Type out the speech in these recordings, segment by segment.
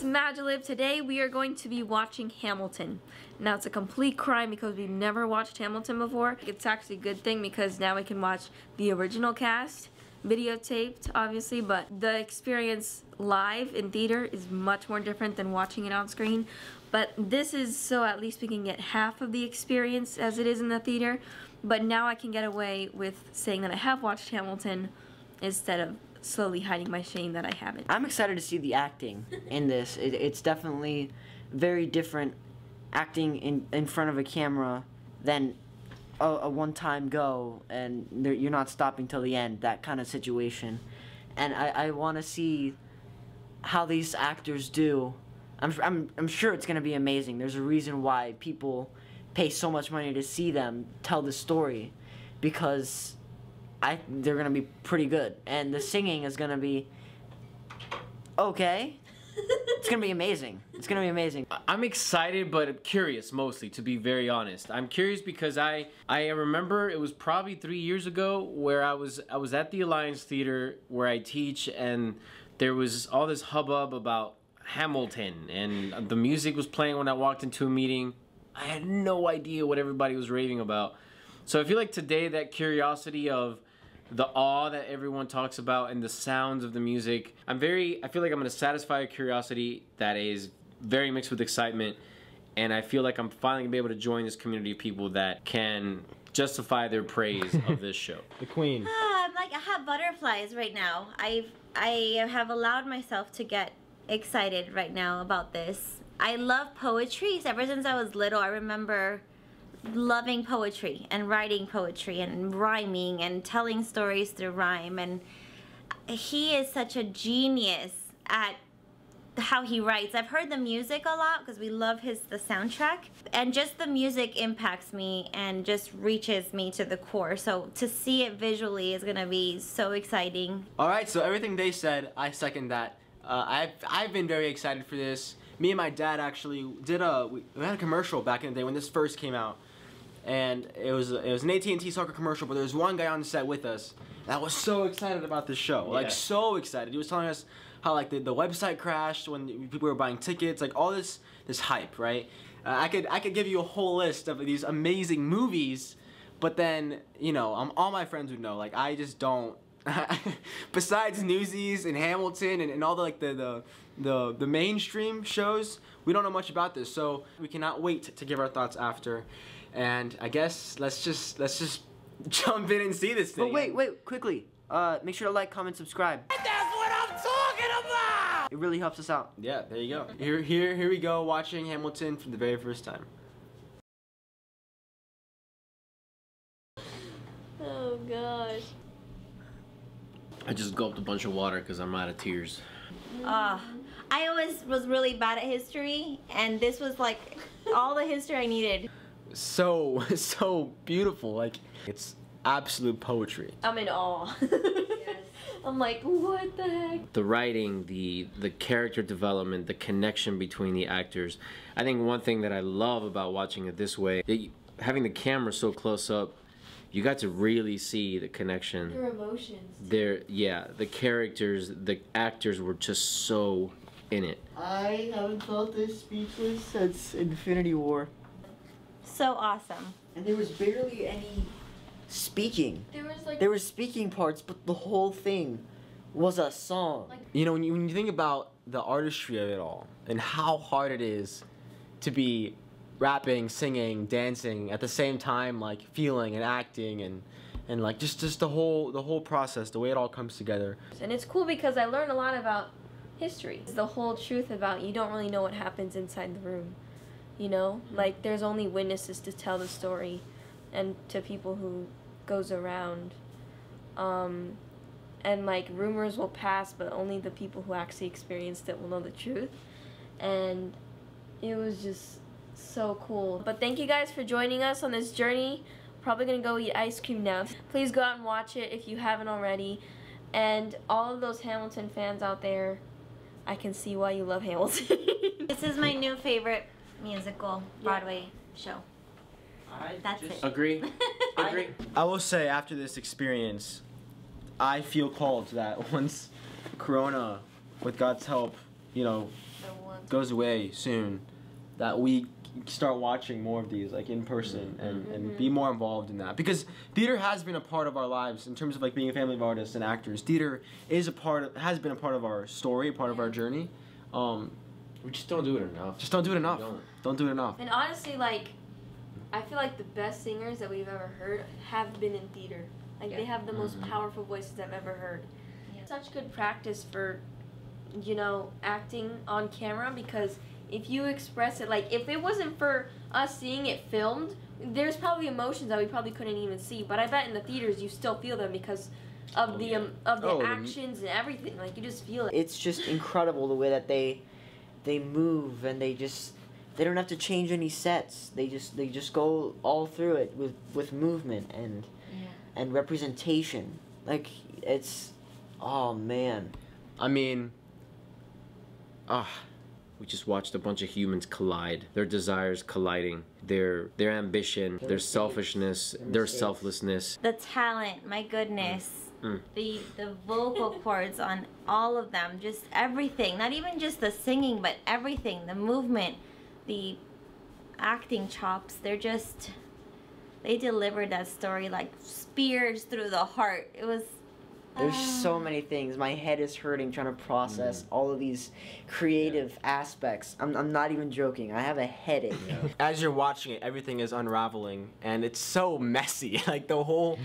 MAJELIV. Today we are going to be watching Hamilton. Now it's a complete crime because we've never watched Hamilton before. It's actually a good thing because now we can watch the original cast, videotaped obviously, but the experience live in theater is much more different than watching it on screen. But this is so at least we can get half of the experience as it is in the theater. But now I can get away with saying that I have watched Hamilton instead of slowly hiding my shame that I haven't. I'm excited to see the acting in this. It's definitely very different acting in front of a camera than a one-time go and you're not stopping till the end, that kind of situation. And I want to see how these actors do. I'm sure it's going to be amazing. There's a reason why people pay so much money to see them tell the story, because they're gonna be pretty good, and the singing is gonna be okay. It's gonna be amazing. It's gonna be amazing. I'm excited, but curious mostly, to be very honest. I'm curious because I remember it was probably 3 years ago where I was at the Alliance Theater where I teach, and there was all this hubbub about Hamilton, and the music was playing when I walked into a meeting. I had no idea what everybody was raving about. So I feel like today that curiosity of the awe that everyone talks about and the sounds of the music, I feel like I'm going to satisfy a curiosity that is very mixed with excitement, and I feel like I'm finally going to be able to join this community of people that can justify their praise of this show. The Queen. I'm like, I have butterflies right now. I have allowed myself to get excited right now about this. I love poetry. Ever since I was little, I remember loving poetry and writing poetry and rhyming and telling stories through rhyme, and he is such a genius at how he writes. I've heard the music a lot because we love the soundtrack, and just the music impacts me and just reaches me to the core. So to see it visually is gonna be so exciting. Alright, so everything they said, I second that. I've been very excited for this. Me and my dad actually did we had a commercial back in the day when this first came out, and it was an AT&T soccer commercial, but there was one guy on the set with us that was so excited about this show, like so excited. He was telling us how like the website crashed when people were buying tickets, like all this hype, right? I could give you a whole list of these amazing movies, but then all my friends would know, like I just don't. Besides Newsies and Hamilton and all the mainstream shows, we don't know much about this, so we cannot wait to give our thoughts after. And I guess let's just jump in and see this thing. But wait, quickly. Make sure to like, comment, subscribe. That's what I'm talking about! It really helps us out. Yeah, there you go. Here we go, watching Hamilton for the very first time. Oh gosh. I just gulped a bunch of water because I'm out of tears. I always was really bad at history, and this was like all the history I needed. So beautiful, like it's absolute poetry. I'm in awe. Yes. I'm like, what the heck? The writing, the character development, the connection between the actors. I think one thing that I love about watching it this way, having the camera so close up, you got to really see the connection. Their emotions. The characters, the actors were just so in it. I haven't felt this speechless since Infinity War. So awesome. And there was barely any speaking. There were speaking parts, but the whole thing was a song. When you think about the artistry of it all and how hard it is to be rapping, singing, dancing at the same time, like feeling and acting and like just the whole process, the way it all comes together. And it's cool because I learned a lot about history. It's the whole truth about you don't really know what happens inside the room. Like there's only witnesses to tell the story and to people who goes around. And like rumors will pass, but only the people who actually experienced it will know the truth. And it was just so cool. But thank you guys for joining us on this journey. Probably gonna go eat ice cream now. Please go out and watch it if you haven't already. And all of those Hamilton fans out there, I can see why you love Hamilton. This is my new favorite musical Broadway show. That's it. Agree. Agree. I will say, after this experience, I feel called that once Corona, with God's help, you know, goes away soon, that we start watching more of these like in person and be more involved in that, because theater has been a part of our lives in terms of like being a family of artists and actors. Theater is has been a part of our story, a part of our journey. We just don't do it enough. Just don't do it enough. Don't do it enough. And honestly, like, I feel like the best singers that we've ever heard have been in theater. Like, they have the most powerful voices I've ever heard. Such good practice for, you know, acting on camera, because if you express it, like, if it wasn't for us seeing it filmed, there's probably emotions that we probably couldn't even see. But I bet in the theaters you still feel them because of the actions and everything. Like, you just feel it. It's just incredible the way that they move, and they don't have to change any sets. They just go all through it with movement and representation. Like, it's, oh man. I mean, we just watched a bunch of humans collide. Their desires colliding. Their ambition, their selfishness, their selflessness. The talent, my goodness. The vocal cords on all of them, just everything. Not even just the singing, but everything. The movement, the acting chops. They delivered that story like spears through the heart. It was... There's so many things. My head is hurting trying to process all of these creative aspects. I'm not even joking. I have a headache. As you're watching it, everything is unraveling, and it's so messy. Like, the whole,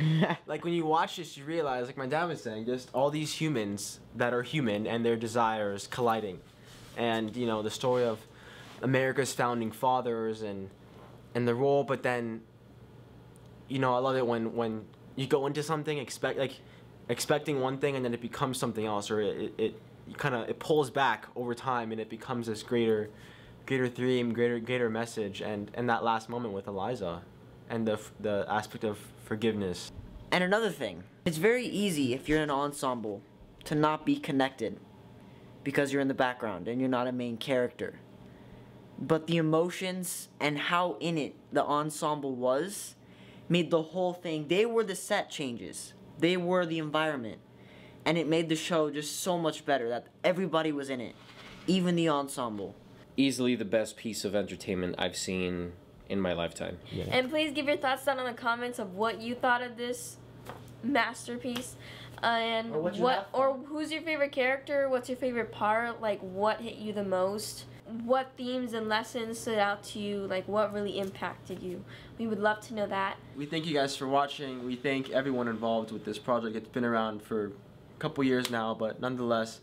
like, when you watch this, you realize, like my dad was saying, just all these humans that are human and their desires colliding. And, you know, the story of America's founding fathers and the role, but then, you know, I love it when you go into something, expecting one thing, and then it becomes something else, or it pulls back over time, and it becomes this greater theme, greater message, and that last moment with Eliza, and the aspect of forgiveness. And another thing, it's very easy if you're in an ensemble to not be connected because you're in the background and you're not a main character. But the emotions and how in it the ensemble was made the whole thing. They were the set changes. They were the environment, and it made the show just so much better that everybody was in it, even the ensemble. Easily the best piece of entertainment I've seen in my lifetime. Yeah. And please give your thoughts down in the comments of what you thought of this masterpiece, and or who's your favorite character, what's your favorite part, like what hit you the most, what themes and lessons stood out to you, like what really impacted you. We would love to know that. We thank you guys for watching. We thank everyone involved with this project. It's been around for a couple years now, but nonetheless,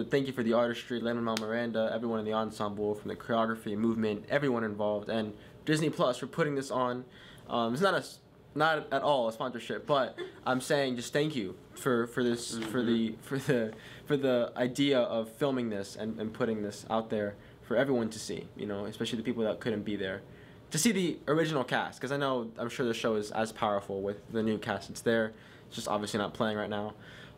thank you for the artistry, Lin-Manuel Miranda, everyone in the ensemble, from the choreography, movement, everyone involved, and Disney Plus for putting this on. It's not at all a sponsorship, but I'm saying just thank you for this, for the idea of filming this and putting this out there for everyone to see, you know, especially the people that couldn't be there, to see the original cast, because I'm sure the show is as powerful with the new cast that's there. It's just obviously not playing right now.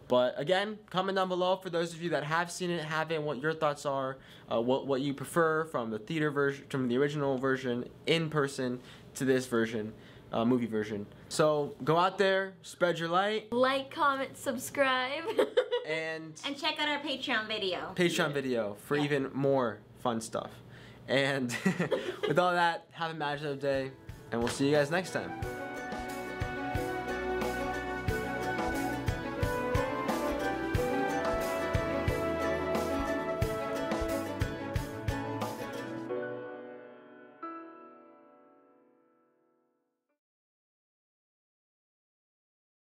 But again, comment down below for those of you that have seen it, haven't, what your thoughts are, what you prefer from the theater version, from the original version in person to this version, movie version. So go out there, spread your light. Like, comment, subscribe. and check out our Patreon video. For even more fun stuff. And with all that, have a MAJELIV day, and we'll see you guys next time.